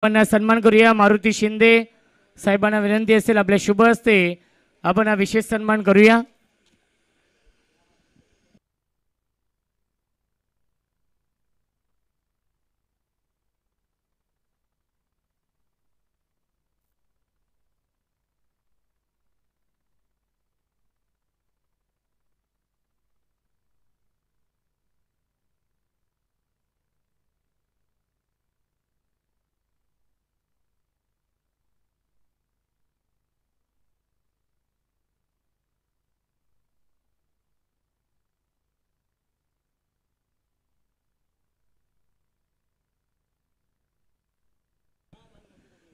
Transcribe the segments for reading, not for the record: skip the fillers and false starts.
आपण सन्मान करूया. मारुती शिंदे साहेबांना विनंती असेल आपल्या शुभ हस्ते आपण हा विशेष सन्मान करूया.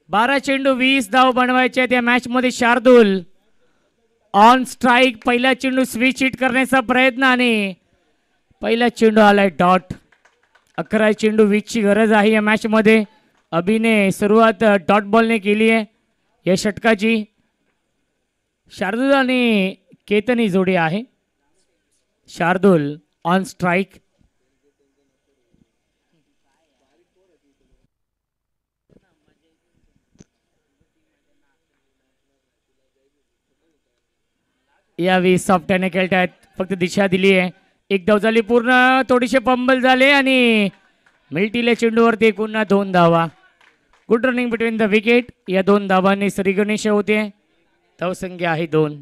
बारा चेंडू 20 धाव बनवायचे आहेत या मॅच मध्ये. Shardul on strike. पहिला चेंडू स्विच हिट करण्याचा प्रयत्न आणि पहिला चेंडू आलाय डॉट. 11 चेंडू 20 ची गरज आहे या मॅच मध्ये. अभिने सुरुवात डॉट बॉलने केली आहे या षटकाची. शार्दूल आणि केतन जोडी आहे. Shardul on strike. यावेळी सॉफ्टने खेळतायत. फक्त दिशा दिली आहे. एक धाव झाली पूर्ण. थोडीशे पंबल झाले आणि मिल्टील्या चेंडूवरती पुन्हा 2 धावा. Good running between the wicket. या 2 धावांनी श्रीगणेश होते. धावसंख्या आहे 2.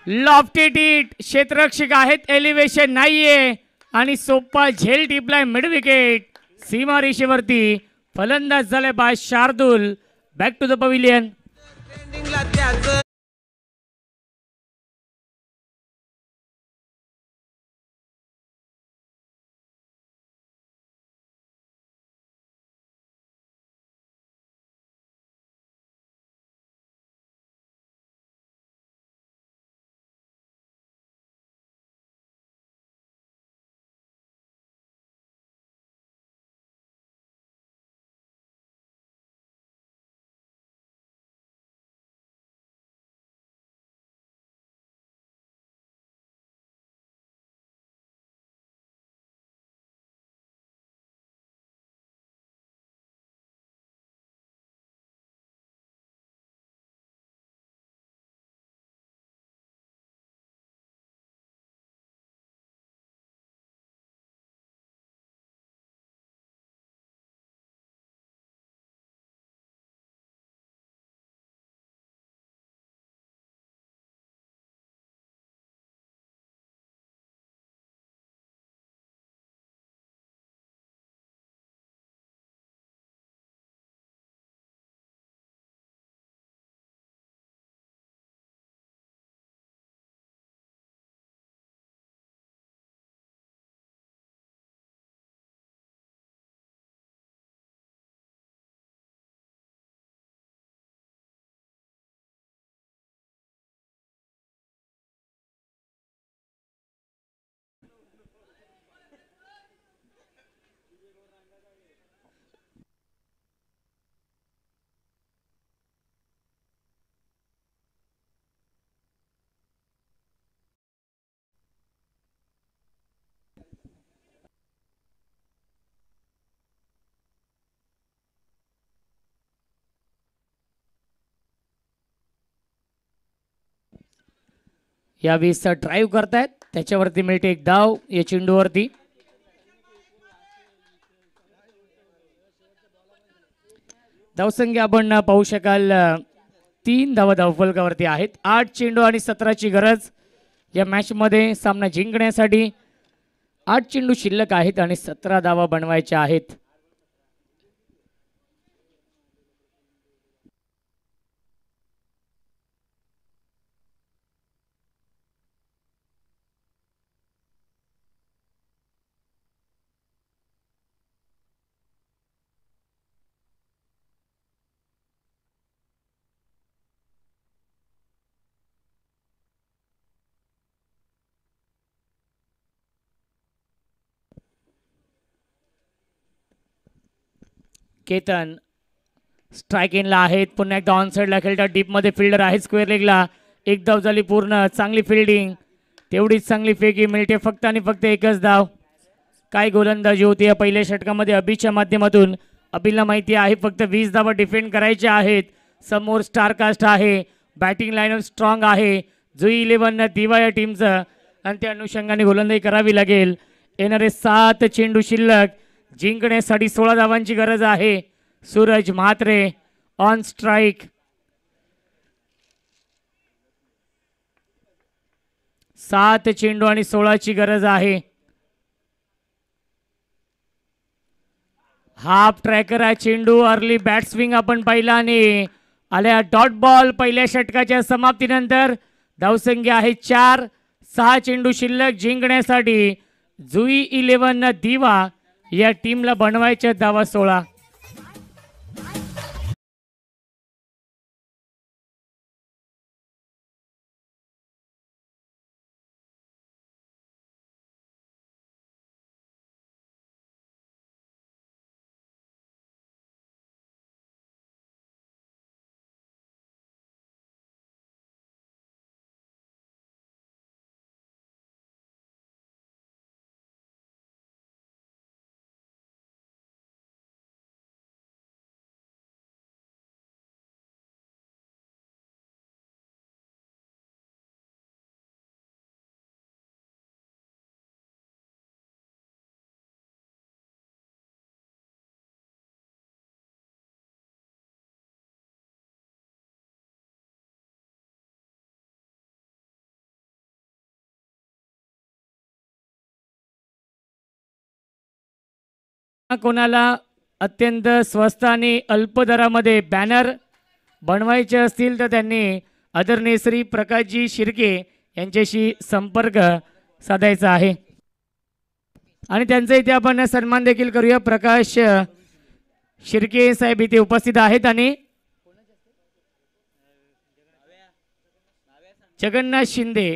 Lofted hit. क्षेत्ररक्षक आहेत. एलिव्हेशन नाहीये आणि सोपा झेल टिपलाय मिड विकेट. सीमा रेषेवरती फलंदाज झाले by Shardul. Back to the pavilion. या 20 ड्राईव्ह करतायत. त्याच्यावरती मिळते एक धाव या चेंडूवरती. धावसंख्या आपण पाहू शकाल 3 धावा धावफलकावरती आहेत. 8 चेंडू आणि 17 ची गरज या मॅच मध्ये सामना जिंकण्यासाठी. 8 चेंडू शिल्लक आहेत आणि 17 धावा बनवायच्या आहेत. केतन स्ट्राईक इनला आहेत. पुन्हा एकदा ऑन साईडला खेळतात. डीपमध्ये फिल्डर आहे स्क्वेअर लेगला. एक धाव झाली पूर्ण. चांगली फिल्डिंग, तेवढीच चांगली फेकी. मिळते फक्त आणि फक्त एकच धाव. काय गोलंदाजी होती या पहिल्या षटकामध्ये अभिच्या माध्यमातून. अभिला माहिती आहे फक्त 20 धावा डिफेंड करायच्या आहेत. समोर स्टारकास्ट आहे. बॅटिंग लाईनअप स्ट्रॉंग आहे. जुई 11 दिवा या टीमचं आणि त्या अनुषंगाने गोलंदाजी करावी लागेल. येणारे 7 चेंडू शिल्लक. जिंकण्यासाठी 16 धावांची गरज आहे. Suraj Mhatre on strike. 7 चेंडू आणि 16ची गरज आहे. हाफ ट्रॅकर आहे चेंडू. अर्ली बॅट स्विंग आपण पाहिला आणि आल्या डॉट बॉल. पहिल्या षटकाच्या समाप्तीनंतर धावसंख्या आहे 4. 6 चेंडू शिल्लक. जिंकण्यासाठी जुई 11 दिवा या टीमला बनवायच्या धावा 16. कोणाला अत्यंत स्वस्त आणि अल्प दरामध्ये बॅनर बनवायचे असतील तर त्यांनी आदरणीय श्री प्रकाशजी शिर्के यांच्याशी संपर्क साधायचा आहे आणि त्यांचा इथे आपण सन्मान देखील करूया. प्रकाश शिर्के साहेब इथे उपस्थित आहेत आणि जगन्नाथ शिंदे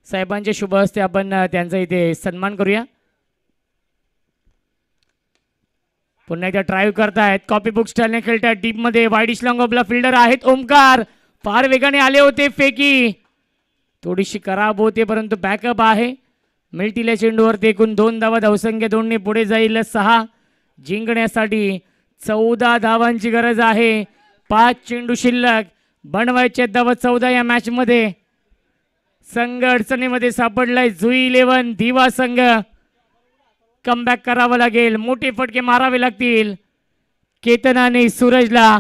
साहेबांच्या शुभ हस्ते आपण त्यांचा इथे सन्मान करूया. पुन्हा एकदा ड्राईव्ह करतायत. कॉपी बुक स्टाईलने खेळतात. डीप मध्ये वाईडिश लॉंग ऑफला फिल्डर आहेत. ओमकार फार वेगाने आले होते. फेकी थोडीशी खराब होते परंतु बॅकअप आहे. मिळतील चेंडूवर एकूण 2 धावा. धावसंख्या 2ने पुढे जाईल 6. जिंकण्यासाठी 14 धावांची गरज आहे. 5 चेंडू शिल्लक. बनवायचे धावा 14 या मॅच मध्ये. संघ अडचणीमध्ये सापडलाय. जुई 11 दिवा संघ कमबॅक करावं लागेल. मोठे फटके मारावे लागतील. केतनाने सूरजला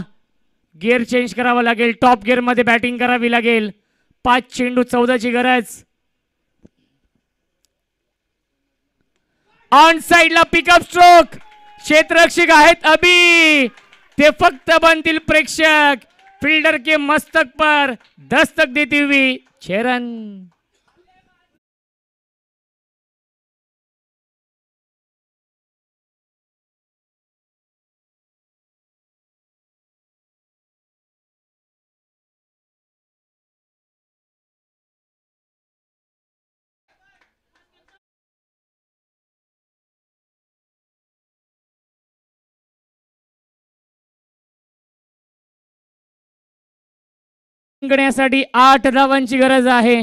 गिअर चेंज करावा लागेल. टॉप गिअर मध्ये बॅटिंग करावी लागेल. 5 चेंडू 14ची गरज. ऑन साइडला पिकअप स्ट्रोक. क्षेत्ररक्षक आहेत अभी. ते फक्त बनतील प्रेक्षक. फील्डर के मस्तक पर दस्तक देती हुई 6 रन. जिंकण्यासाठी 8 धावांची गरज आहे.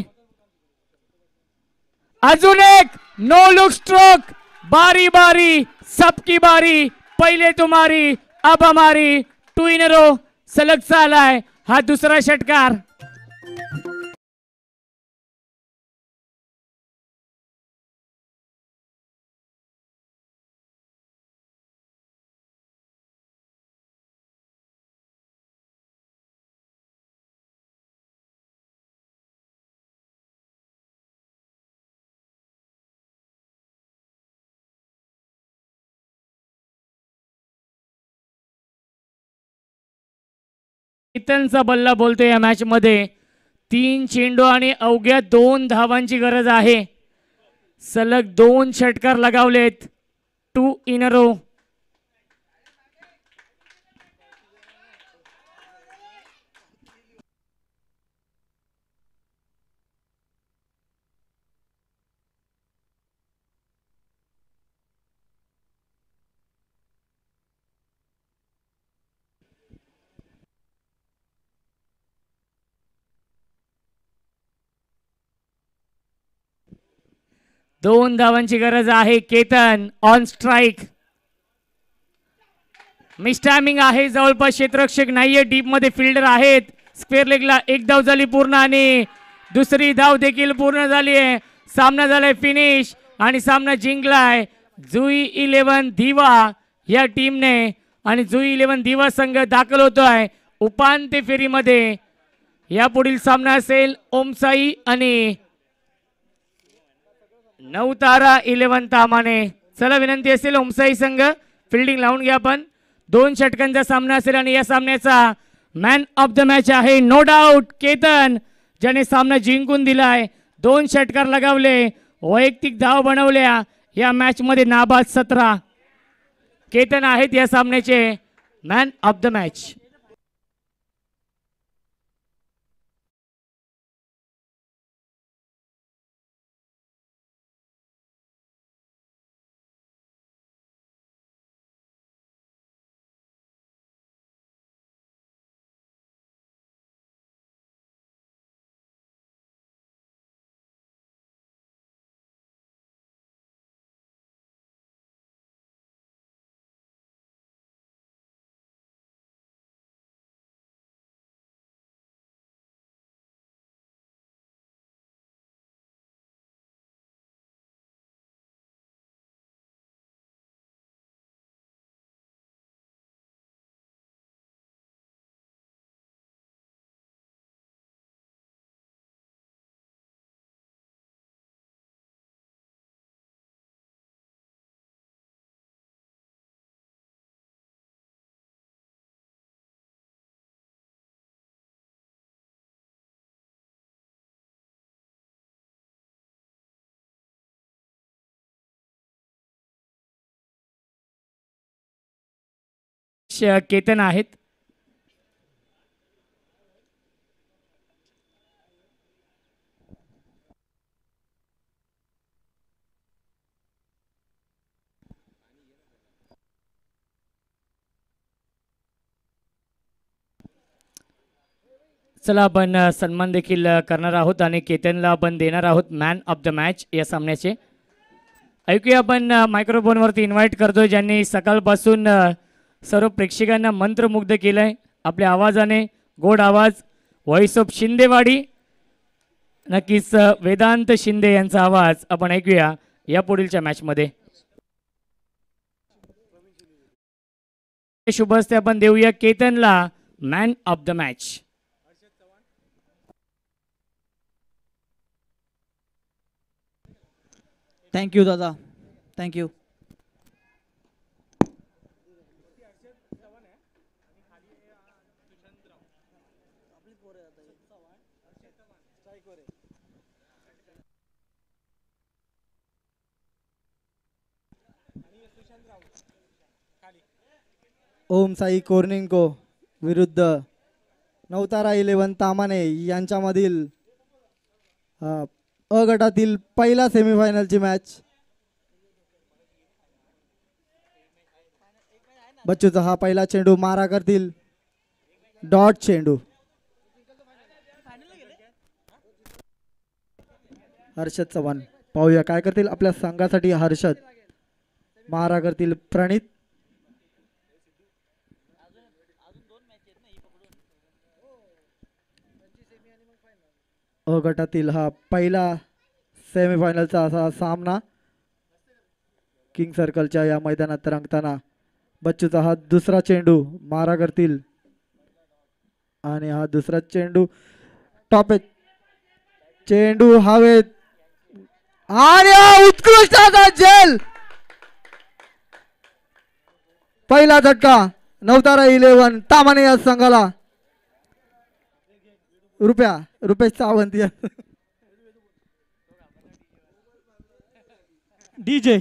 अजून एक नो लुक स्ट्रोक. बारी बारी सबकी बारी. पहिले तुम्हारी अब हमारी. 2 इन अ रो सलग चालाय. हा दुसरा षटकार. केतनचा बल्ला बोलतोय या मॅच मध्ये. 3 चेंडू आणि अवघ्या 2 धावांची गरज आहे. सलग 2 षटकार लगावलेत. 2 इन अ रो. 2 धावांची गरज आहे. Ketan on strike. Miss timing आहे. जवळपास क्षेत्ररक्षक नाहीये. डीप मध्ये फिल्डर आहेत. स्क्वेअर लेगला 1 धाव झाली पूर्ण आणि दुसरी धाव देखील पूर्ण झाली आहे. सामना झालाय फिनिश आणि सामना जिंकलाय जुई 11 दिवा या टीमने आणि जुई 11 दिवा संघ दाखल होतोय उपांत्य फेरीमध्ये. या पुढील सामना असेल ओमसाई आणि नवतारा 11 तामाने. चला विनंती असेल ओमसाई संघ फिल्डिंग लावून घ्या. आपण 2 षटकांचा सामना असेल आणि या सामन्याचा मॅन ऑफ द मॅच आहे नो डाऊट केतन, ज्याने सामना जिंकून दिलाय. 2 षटकार लगावले, वैयक्तिक धाव बनवल्या. या मॅच मध्ये नाबाद 17. केतन आहेत या सामन्याचे man of the match. Ketan आहेत. चला आपण सन्मान देखील करणार आहोत आणि केतनला आपण देणार आहोत मॅन ऑफ द मॅच या सामन्याचे. ऐकूया आपण मायक्रोफोनवरती इन्व्हाइट करतोय ज्यांनी सकाळपासून सर्व प्रेक्षकांना मंत्रमुग्ध केलंय आपल्या आवाजाने. गोड आवाज, व्हॉइस ऑफ शिंदेवाडी. नक्कीच वेदांत शिंदे यांचा आवाज आपण ऐकूया या पुढीलच्या मॅच मध्ये. शुभ हस्ते आपण देऊया केतनला man of the match. Thank you दादा, थँक्यू. ओम साई कोर्निंको विरुद्ध नवतारा 11 तामाने यांच्यामधील अ गटातील पहिला सेमीफायनलची मॅच. बच्चूचा हा पहिला चेंडू मारा करतील. डॉट चेंडू. हर्षद चव्हाण पाहूया काय करतील आपल्या संघासाठी. हर्षद मारा करतील. प्रणित अ गटातील हा पहिला सेमीफायनलचा असा सामना किंग सर्कलच्या या मैदानात रंगताना. बच्चूचा हा दुसरा चेंडू मारा करतील आणि हा दुसरा चेंडू टॉप चेंडू हवेत आणि उत्कृष्ट असा झेल. पहिला झटका नवतारा 11 तामाने या संघाला. रुपेश सावंत डीजे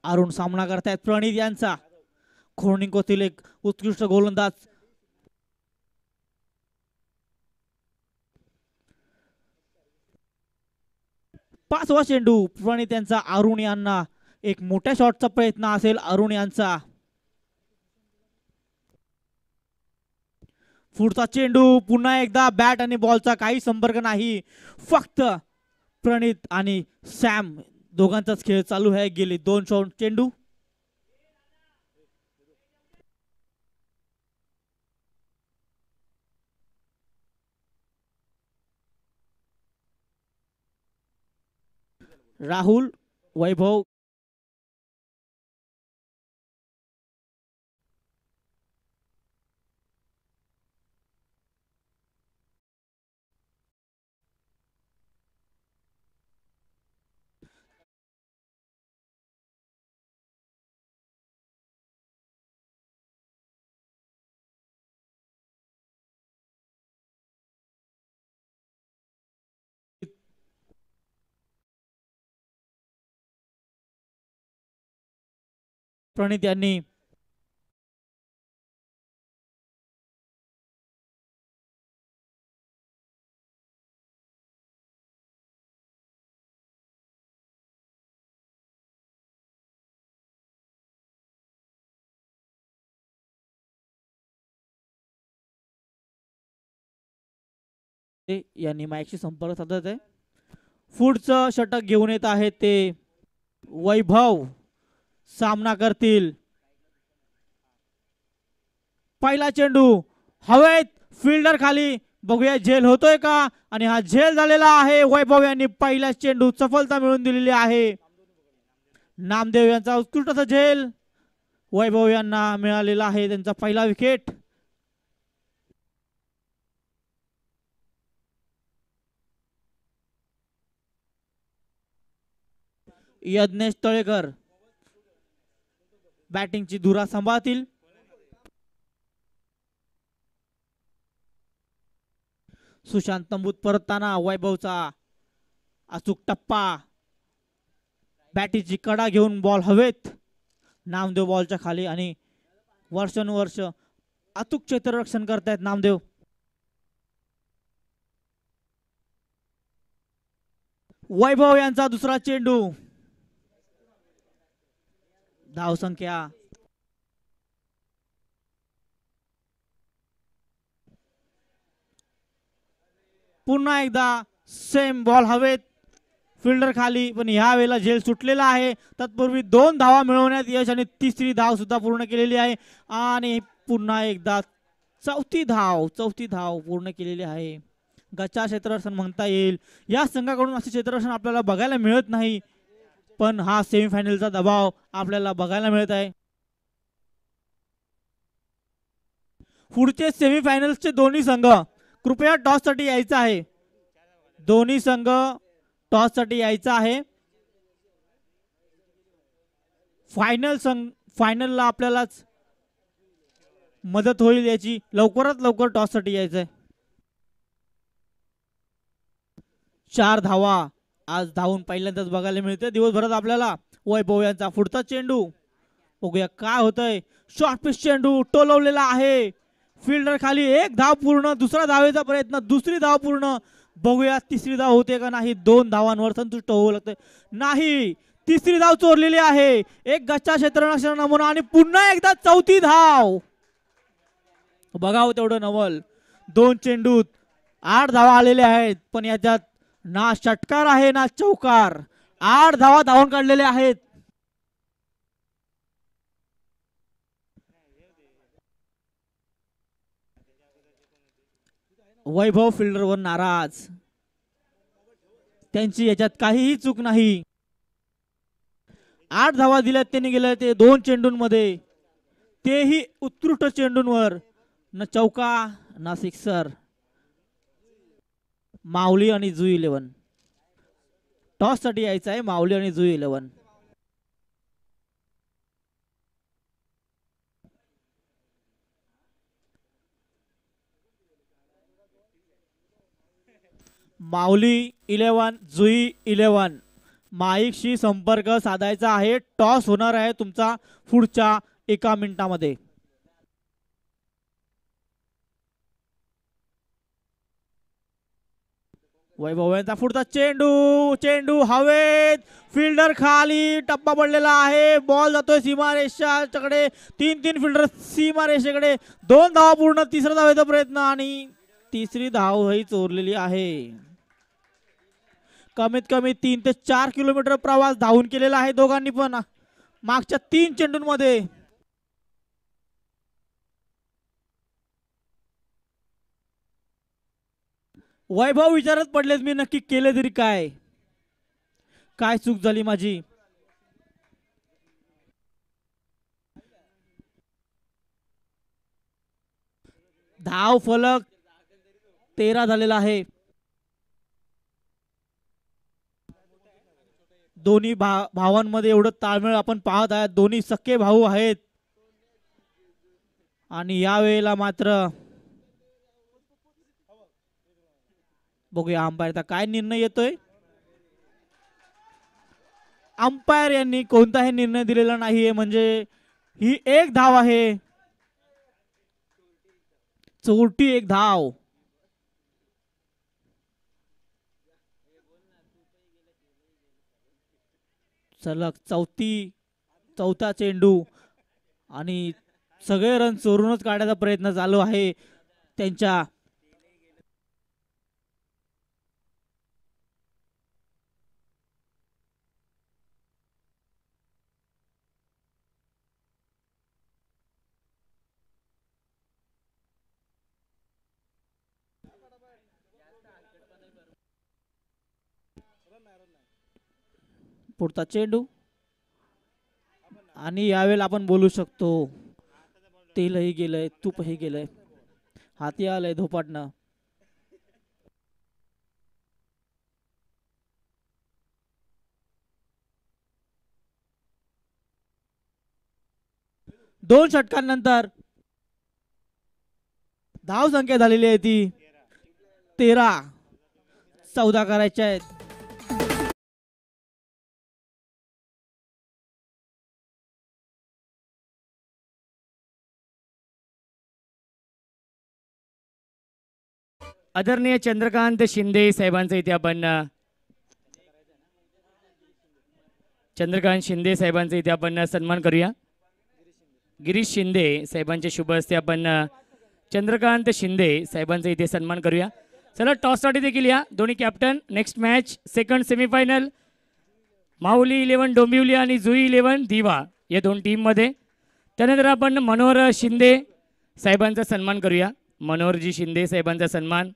अरुण सामना करतायत प्रणित यांचा. खोर्निकोतील एक उत्कृष्ट गोलंदाज. पाचवा चेंडू प्रणित यांचा अरुण यांना. एक मोठ्या शॉटचा प्रयत्न असेल अरुण यांचा. पुढचा चेंडू पुन्हा एकदा बॅट आणि बॉलचा काही संपर्क नाही. फक्त प्रणित आणि सॅम दोघांचाच खेळ चालू आहे. गेले 2 शॉट चेंडू. राहुल, वैभव, प्रणित यांनी माईकशी संपर्क साधत आहे. पुढचं षटक घेऊन येत आहेत ते वैभव. सामना करतील. पहिला चेंडू हवेत, फिल्डर खाली. बघूया झेल होतोय का, आणि हा झेल झालेला आहे. वैभव यांनी पहिला चेंडू सफलता मिळवून दिलेली आहे. नामदेव यांचा उत्कृष्ट असा झेल वैभव यांना मिळालेला आहे. त्यांचा पहिला विकेट. यज्ञेश तळेकर बॅटिंगची धुरा सांभाळतील. सुशांत तंबूत परतताना वैभवचा अचूक टप्पा. बॅटीची कडा घेऊन बॉल हवेत. नामदेव बॉलच्या खाली, आणि वर्षानुवर्ष अचूक क्षेत्ररक्षण करतायत नामदेव. वैभव यांचा दुसरा चेंडू. धावसंख्या पुन्हा एकदा सेम बॉल हवेत, फिल्डर खाली, पण ह्या वेळेला झेल सुटलेला आहे. तत्पूर्वी 2 धावा मिळवण्यात यश, आणि तिसरी धाव सुद्धा पूर्ण केलेली आहे. आणि पुन्हा एकदा चौथी धाव पूर्ण केलेली आहे. गच्चा क्षेत्ररक्षण म्हणता येईल. या संघाकडून असे क्षेत्ररक्षण आपल्याला बघायला मिळत नाही, पण हा सेमीफायनलचा दबाव आपल्याला बघायला मिळत आहे. पुढचे सेमीफायनल्सचे दोन्ही संघ कृपया टॉस साठी यायचं आहे. दोन्ही संघ टॉस साठी यायचा आहे. फायनलला आपल्यालाच मदत होईल याची. लवकरात लवकर टॉस साठी यायचंय. 4 धावा आज धावून पहिल्यांदाच बघायला मिळते दिवसभरात आपल्याला. वैभव यांचा पुढचा चेंडू. बघूया काय होतंय. शॉर्ट पिच चेंडू टोलवलेला आहे. फिल्डर खाली. 1 धाव पूर्ण. दुसरा धावेचा प्रयत्न. दुसरी धाव पूर्ण. बघूया तिसरी धाव होते का नाही. 2 धावांवर संतुष्ट होऊ लागते नाही. तिसरी धाव चोरलेली आहे. एक गच्चा क्षेत्ररक्षण नमुना, आणि पुन्हा एकदा चौथी धाव. बघावं तेवढं नवल. 2 चेंडूत 8 धावा आलेल्या आहेत, पण याच्यात ना षटकार आहे ना चौकार. 8 धावा धावून काढलेले आहेत. वैभव फिल्डरवर नाराज. त्यांची याच्यात काहीही चूक नाही. 8 धावा दिल्यात त्यांनी गेल्या ते 2 चेंडूंमध्ये, तेही उत्कृष्ट चेंडूंवर. न चौका ना सिक्सर. माऊली आणि जुई 11. टॉस साठी यायचं आहे माऊली आणि जुई 11. माऊली 11, जुई 11. माईकशी संपर्क साधायचा आहे. टॉस होणार आहे तुमचा पुढच्या 1 मिनिटामध्ये. वैभव यांचा पुढचा चेंडू, चेंडू हवेत, फिल्डर खाली, टप्पा पडलेला आहे, बॉल जातोय सीमारेषाकडे. 3 फिल्डर सीमारेषेकडे. 2 धावा पूर्ण. तिसरा धावेचा प्रयत्न आणि तिसरी धाव ही चोरलेली आहे. कमीत कमी 3 ते 4 किलोमीटर प्रवास धावून केलेला आहे दोघांनी पण मागच्या 3 चेंडूंमध्ये. वैभव विचारत पडलेत मी नक्की केले तरी काय, काय चूक झाली माझी. धाव फलक 13 झालेला आहे. दोन्ही भावांमध्ये एवढं ताळमेळ आपण पाहत आहात. दोन्ही सख्खे भाऊ आहेत आणि यावेळेला मात्र बघूया अंपायरचा काय निर्णय येतोय. अंपायर यांनी कोणताही निर्णय दिलेला नाहीये, म्हणजे ही 1 धाव आहे. चोरटी 1 धाव. सलग चौथा चेंडू आणि सगळे रन चोरूनच काढायचा प्रयत्न चालू आहे त्यांच्या. पुढचा चेंडू आणि यावेळेला आपण बोलू शकतो तेलही गेलंय, तूपही गेलंय, हाती आलंय धोपाटणं. दोन षटकांनंतर धाव संख्या झालेली आहे ती 13. 14 करायच्या आहेत. आदरणीय चंद्रकांत शिंदे साहेबांचा इथे आपण सन्मान करूया. गिरीश शिंदे साहेबांच्या शुभ हस्ते आपण चंद्रकांत शिंदे साहेबांचा इथे सन्मान करूया. चला टॉससाठी देखील या दोन्ही captain. Next match second semifinal Mauli 11 Dombivli आणि जुई 11 दिवा या 2 टीममध्ये. त्यानंतर आपण मनोहर शिंदे साहेबांचा सन्मान करूया. मनोहरजी शिंदे साहेबांचा सन्मान.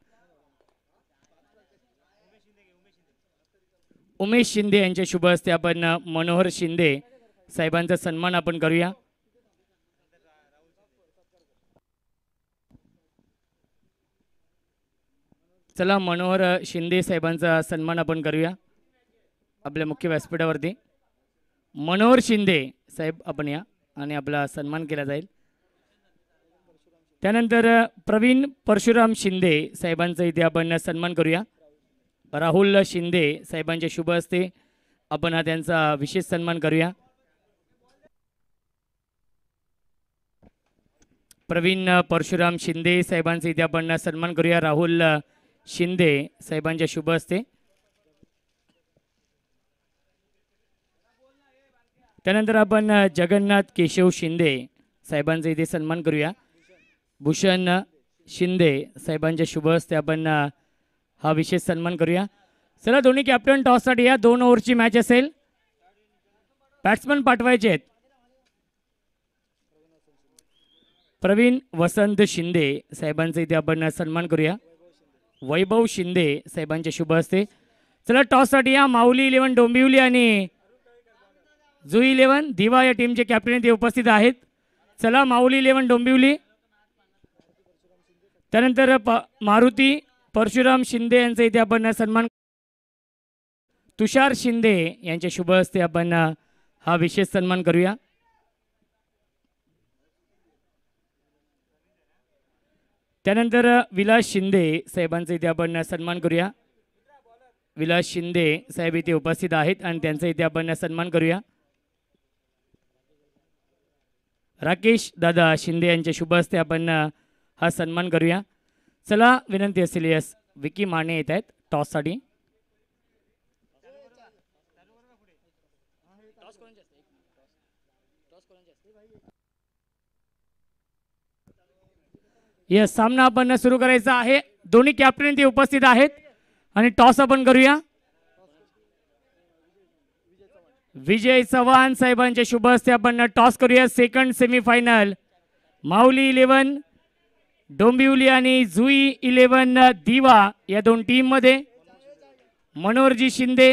उमेश शिंदे यांच्या शुभ हस्ते आपण मनोहर शिंदे साहेबांचा सन्मान आपण करूया. चला मनोहर शिंदे साहेबांचा सन्मान आपण करूया आपल्या मुख्य व्यासपीठावरती. मनोहर शिंदे साहेब आपण या आणि आपला सन्मान केला जाईल. त्यानंतर प्रवीण परशुराम शिंदे साहेबांचा इथे आपण सन्मान करूया. राहुल शिंदे साहेबांच्या शुभ हस्ते आपण हा त्यांचा विशेष सन्मान करूया. प्रवीण परशुराम शिंदे साहेबांचा इथे आपण सन्मान करूया. राहुल शिंदे साहेबांच्या शुभ हस्ते. त्यानंतर आपण जगन्नाथ केशव शिंदे साहेबांचा इथे सन्मान करूया. भूषण शिंदे साहेबांच्या शुभ हस्ते आपण हा विशेष सन्मान करूया. चला दोन्ही कॅप्टन टॉससाठी या. 2 ओव्हरची मॅच असेल. बॅट्समन पाठवायचे आहेत. प्रवीण वसंत शिंदे साहेबांचा इथे आपण सन्मान करूया. वैभव शिंदे साहेबांच्या शुभ हस्ते. चला टॉससाठी या. माऊली 11 डोंबिवली आणि जुई 11 दिवा या टीमचे कॅप्टन इथे उपस्थित आहेत. चला माऊली 11 डोंबिवली. त्यानंतर मारुती परशुराम शिंदे यांचा इथे आपण सन्मान. तुषार शिंदे यांच्या शुभ हस्ते आपण हा विशेष सन्मान करूया. त्यानंतर विलास शिंदे साहेबांचा इथे आपण सन्मान करूया. विलास शिंदे साहेब इथे उपस्थित आहेत आणि त्यांचा इथे आपण सन्मान करूया. राकेश दादा शिंदे यांच्या शुभ हस्ते आपण हा सन्मान करूया. चला विनंती असेल. यस, विकी माने येत आहेत टॉससाठी. यस, सामना आपण सुरू करायचा आहे. दोन्ही कॅप्टन इथे उपस्थित आहेत आणि टॉस आपण करूया. विजय चव्हाण साहेबांच्या शुभ हस्ते आपण टॉस करूया. सेकंड सेमीफायनल माऊली 11 डोंबिवली आणि जुई 11 दिवा या दोन टीम मध्ये. मनोहरजी शिंदे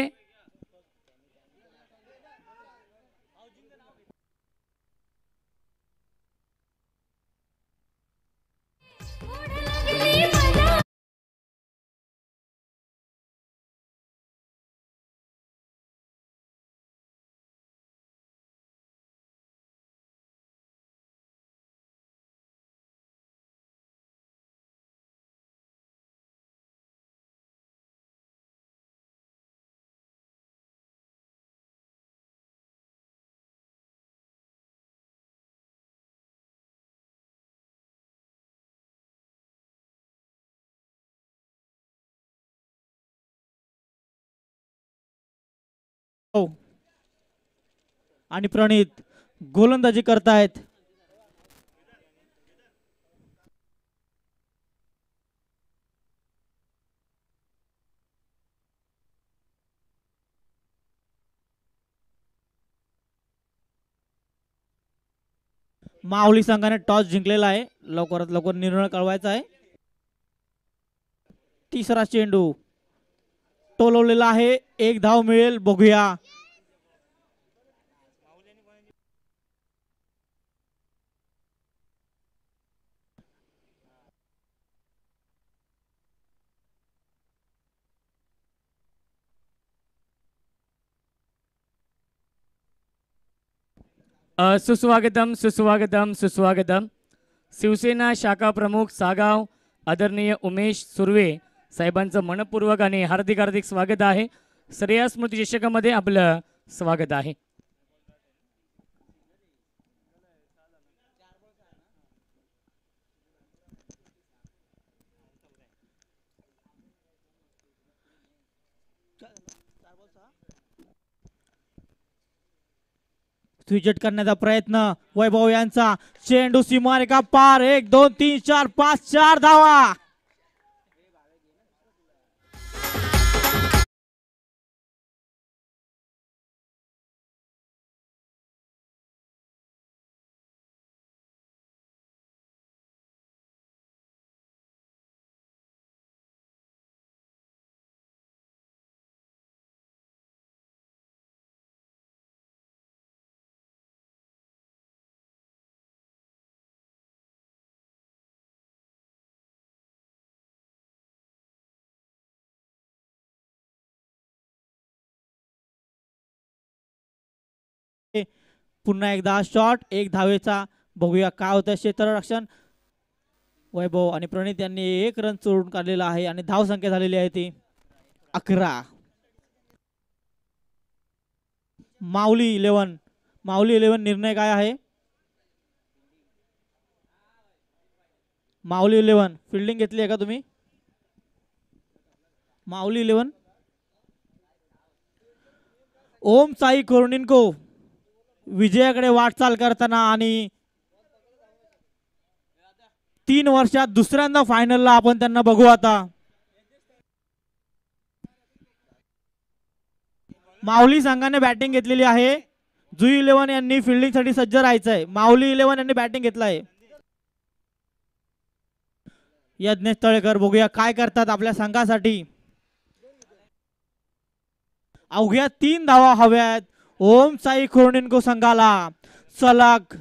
आणि प्रणित गोलंदाजी करतायत. माऊली संघाने टॉस जिंकलेला आहे. लवकरात लवकर निर्णय कळवायचा आहे. तिसरा चेंडू टोलवलेला आहे. एक धाव मिळेल, बघूया. सुस्वागतम सुस्वागतम सुस्वागतम. शिवसेना शाखा प्रमुख सागाव आदरणीय उमेश सुर्वे साहेबांचं मनपूर्वक आणि हार्दिक हार्दिक स्वागत आहे. श्रेया स्मृती चषकामध्ये आपलं स्वागत आहे. स्विचट करण्याचा प्रयत्न वैभव यांचा. चेंडू सीमारेखा पार. 1 2 3 4 5 4 धावा. पुन्हा एकदा शॉट. एक धावेचा. बघूया काय होतं. क्षेत्ररक्षण वैभव आणि प्रणित यांनी 1 रन चोरून काढलेला आहे आणि धाव संख्या झालेली आहे ती 11. माऊली 11 निर्णय काय आहे. माऊली 11 फिल्डिंग घेतली आहे का तुम्ही. माऊली 11 ओम साई कोर्निन्को विजयाकडे वाटचाल करताना आणि 3 वर्षात दुसऱ्यांदा फायनलला आपण त्यांना बघू. आता माऊली संघाने बॅटिंग घेतलेली आहे. जुई 11 यांनी फिल्डिंग साठी सज्ज राहायचं आहे. माऊली 11 यांनी बॅटिंग घेतलं आहे. यज्ञेश तळेकर बघूया काय करतात आपल्या संघासाठी. अवघ्या 3 धावा हव्यात ओम साई कोर्निन्को संघाला. सलग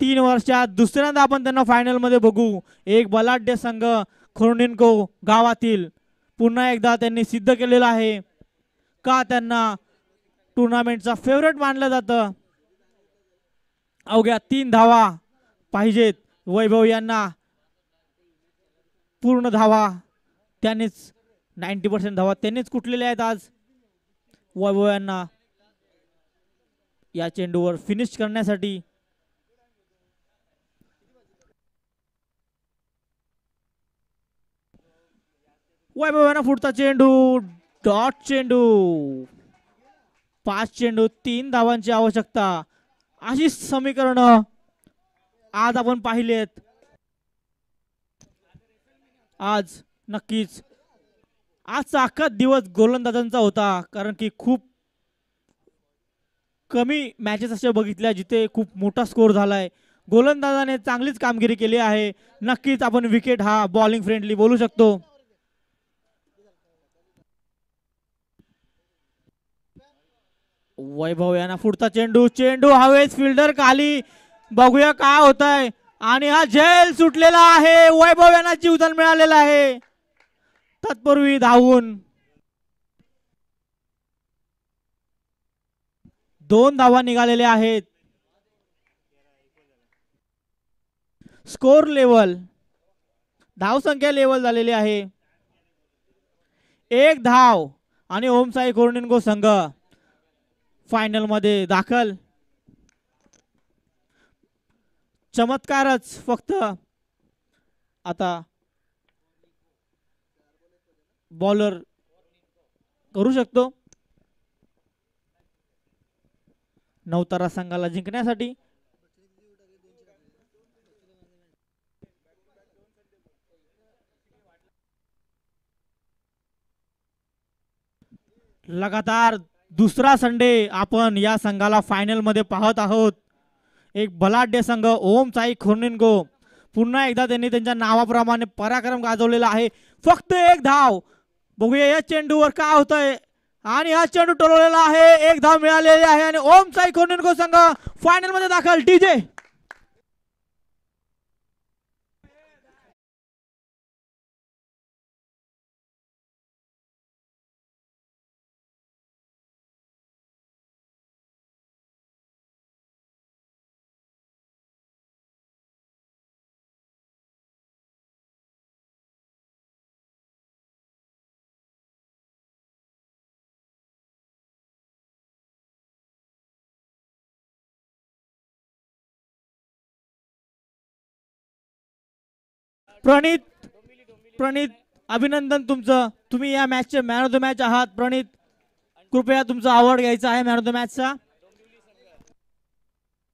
3 वर्षात दुसऱ्यांदा आपण त्यांना फायनल मध्ये बघू. एक बलाढ्य संघ कोर्निन्को गावातील. पुन्हा एकदा त्यांनी सिद्ध केलेलं आहे का त्यांना टुर्नामेंटचा फेवरेट मानलं जातं. अवघ्या 3 धावा पाहिजेत वैभव यांना. पूर्ण धावा त्यांनीच 90% धावा त्यांनीच कुठलेल्या आहेत आज वैभव यांना या चेंडूवर फिनिश करण्यासाठी. वैभव यांना पुढचा चेंडू डॉट चेंडू. 5 चेंडू 3 धावांची आवश्यकता. अशी समीकरण आज आपण पाहिलेत. आज नक्कीच आजचा अख्खा दिवस गोलंदाजांचा होता, कारण की खूप कमी मॅचेस अशा बघितल्या जिथे खूप मोठा स्कोर झालाय. गोलंदाजाने चांगलीच कामगिरी केली आहे. नक्कीच आपण विकेट हा बॉलिंग फ्रेंडली बोलू शकतो. वैभव यांना पुढचा चेंडू. चेंडू हवेत, फिल्डर खाली. बघूया काय होत आहे. आणि हा झेल सुटलेला आहे. वैभव यांना जीवदान मिळालेला आहे. तत्पूर्वी धावून 2 धावा निघालेल्या आहेत. स्कोर लेवल, धावसंख्या लेवल झालेली आहे. 1 धाव आणि ओमसाई कोर्निंगो संघ फायनल मध्ये दाखल. चमत्कारच फक्त आता बॉलर करू शकतो नवतारा संघाला जिंकण्यासाठी. लगातार दुसरा संडे आपण या संघाला फायनल मध्ये पाहत आहोत. एक बलाढ्य संघ ओम साई खोर्निंगो. पुन्हा एकदा त्यांनी त्यांच्या नावाप्रमाणे पराक्रम गाजवलेला आहे. फक्त 1 धाव. बघूया या चेंडूवर काय होतंय. आणि हा चेंडू टोलवलेला आहे. 1 धाव मिळालेली आहे आणि ओम साई खोर्निंगो संघ फायनल मध्ये दाखल. डीजे प्रणित अभिनंदन तुमचं. तुम्ही या मॅचचे मॅन ऑफ द मॅच आहात. प्रणित कृपया तुमचा अवॉर्ड घ्यायचा आहे मॅन ऑफ द मॅचचा.